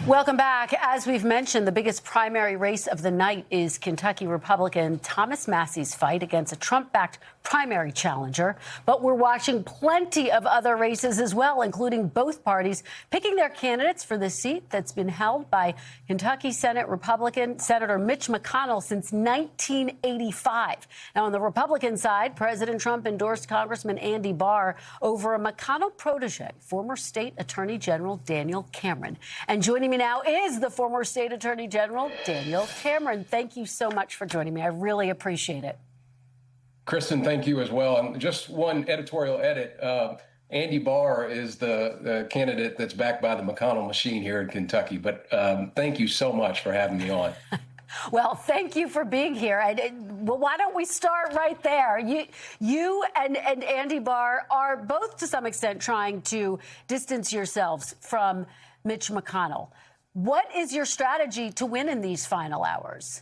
Welcome back. As we've mentioned, the biggest primary race of the night is Kentucky Republican Thomas Massie's fight against a Trump-backed primary challenger. But we're watching plenty of other races as well, including both parties picking their candidates for the seat that's been held by Kentucky Senate Republican Senator Mitch McConnell since 1985. Now, on the Republican side, President Trump endorsed Congressman Andy Barr over a McConnell protege, former state attorney general Daniel Cameron. And joining me now is the former state attorney general, Daniel Cameron. Thank you so much for joining me. I really appreciate it. Kristen, thank you as well. And just one editorial edit. Andy Barr is the candidate that's backed by the McConnell machine here in Kentucky. But thank you so much for having me on. Well, thank you for being here. Well, why don't we start right there? You and Andy Barr are both, to some extent, trying to distance yourselves from Mitch McConnell. What is your strategy to win in these final hours?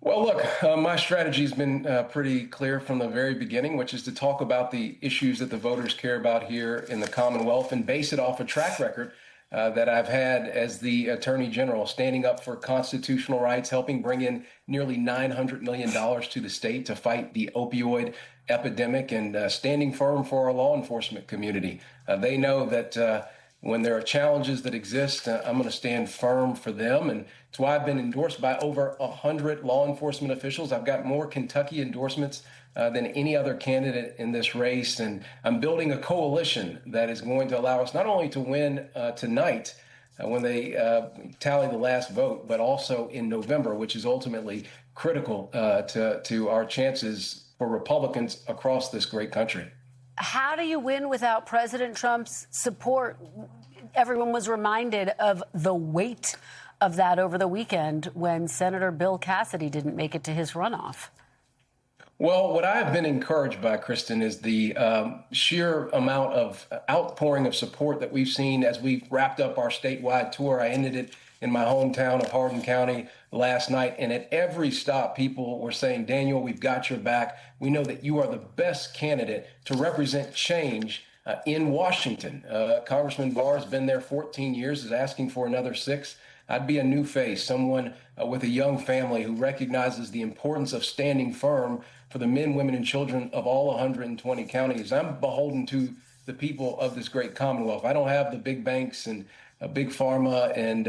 Well, look, my strategy has been pretty clear from the very beginning, which is to talk about the issues that the voters care about here in the Commonwealth and base it off a track record that I've had as the Attorney General, standing up for constitutional rights, helping bring in nearly $900 million to the state to fight the opioid epidemic, and standing firm for our law enforcement community. They know that when there are challenges that exist, I'm going to stand firm for them. And it's why I've been endorsed by over 100 law enforcement officials. I've got more Kentucky endorsements than any other candidate in this race. And I'm building a coalition that is going to allow us not only to win tonight when they tally the last vote, but also in November, which is ultimately critical to our chances for Republicans across this great country. How do you win without President Trump's support? Everyone was reminded of the weight of that over the weekend when Senator Bill Cassidy didn't make it to his runoff. Well, what I have been encouraged by, Kristen, is the sheer amount of outpouring of support that we've seen as we've wrapped up our statewide tour. I ended it in my hometown of Hardin County last night, and at every stop, people were saying, Daniel, we've got your back. We know that you are the best candidate to represent change in Washington. Congressman Barr has been there 14 years, is asking for another 6. I'd be a new face, someone with a young family who recognizes the importance of standing firm for the men, women, and children of all 120 counties. I'm beholden to the people of this great Commonwealth. I don't have the big banks and big pharma and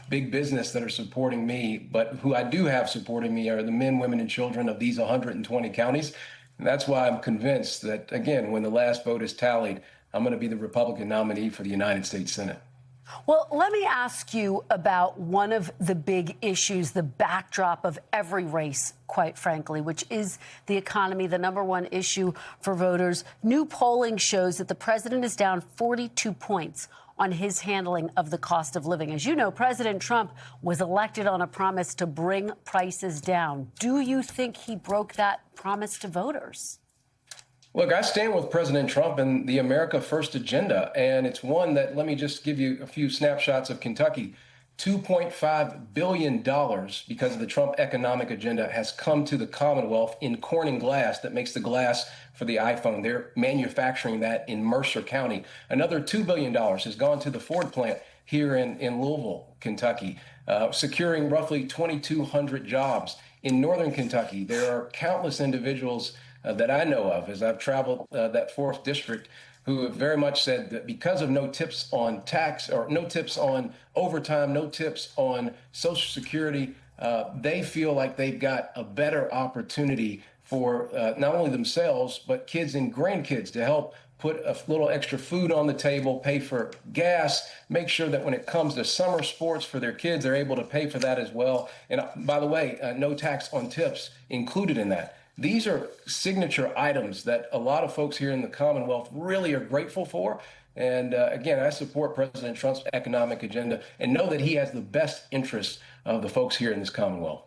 big business that are supporting me, but who I do have supporting me are the men, women, and children of these 120 counties. And that's why I'm convinced that, again, when the last vote is tallied, I'm going to be the Republican nominee for the United States Senate. Well, let me ask you about one of the big issues, the backdrop of every race, quite frankly, which is the economy, the number one issue for voters. New polling shows that the president is down 42 points on his handling of the cost of living. As you know, President Trump was elected on a promise to bring prices down. Do you think he broke that promise to voters? Look, I stand with President Trump and the America First agenda, and it's one that, let me just give you a few snapshots of Kentucky. $2.5 billion because of the Trump economic agenda has come to the Commonwealth in Corning glass that makes the glass for the iPhone. They're manufacturing that in Mercer County. Another $2 billion has gone to the Ford plant here in Louisville, Kentucky, securing roughly 2,200 jobs. In Northern Kentucky, there are countless individuals that I know of as I've traveled that 4th district who have very much said that because of no tips on tax or no tips on overtime, no tips on Social Security, they feel like they've got a better opportunity for not only themselves, but kids and grandkids to help put a little extra food on the table, pay for gas, make sure that when it comes to summer sports for their kids, they're able to pay for that as well. And by the way, no tax on tips included in that. These are signature items that a lot of folks here in the Commonwealth really are grateful for. And again, I support President Trump's economic agenda and know that he has the best interests of the folks here in this Commonwealth.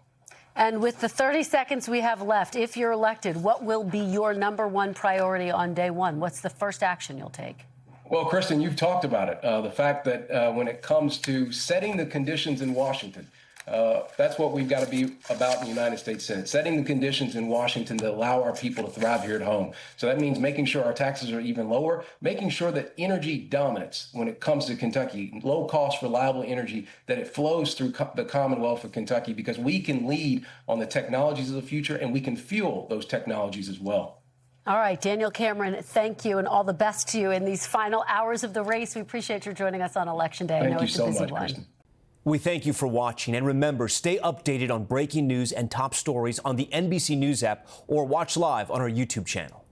And with the 30 seconds we have left, if you're elected, what will be your number one priority on day one? What's the first action you'll take? Well, Kristen, you've talked about it. The fact that when it comes to setting the conditions in Washington That's what we've got to be about in the United States Senate, setting the conditions in Washington that allow our people to thrive here at home. So that means making sure our taxes are even lower, making sure that energy dominance when it comes to Kentucky, low cost, reliable energy, that it flows through the Commonwealth of Kentucky, because we can lead on the technologies of the future and we can fuel those technologies as well. All right, Daniel Cameron, thank you and all the best to you in these final hours of the race. We appreciate you joining us on Election Day. I know it's a busy one. Kristen. We thank you for watching, and remember, stay updated on breaking news and top stories on the NBC News app or watch live on our YouTube channel.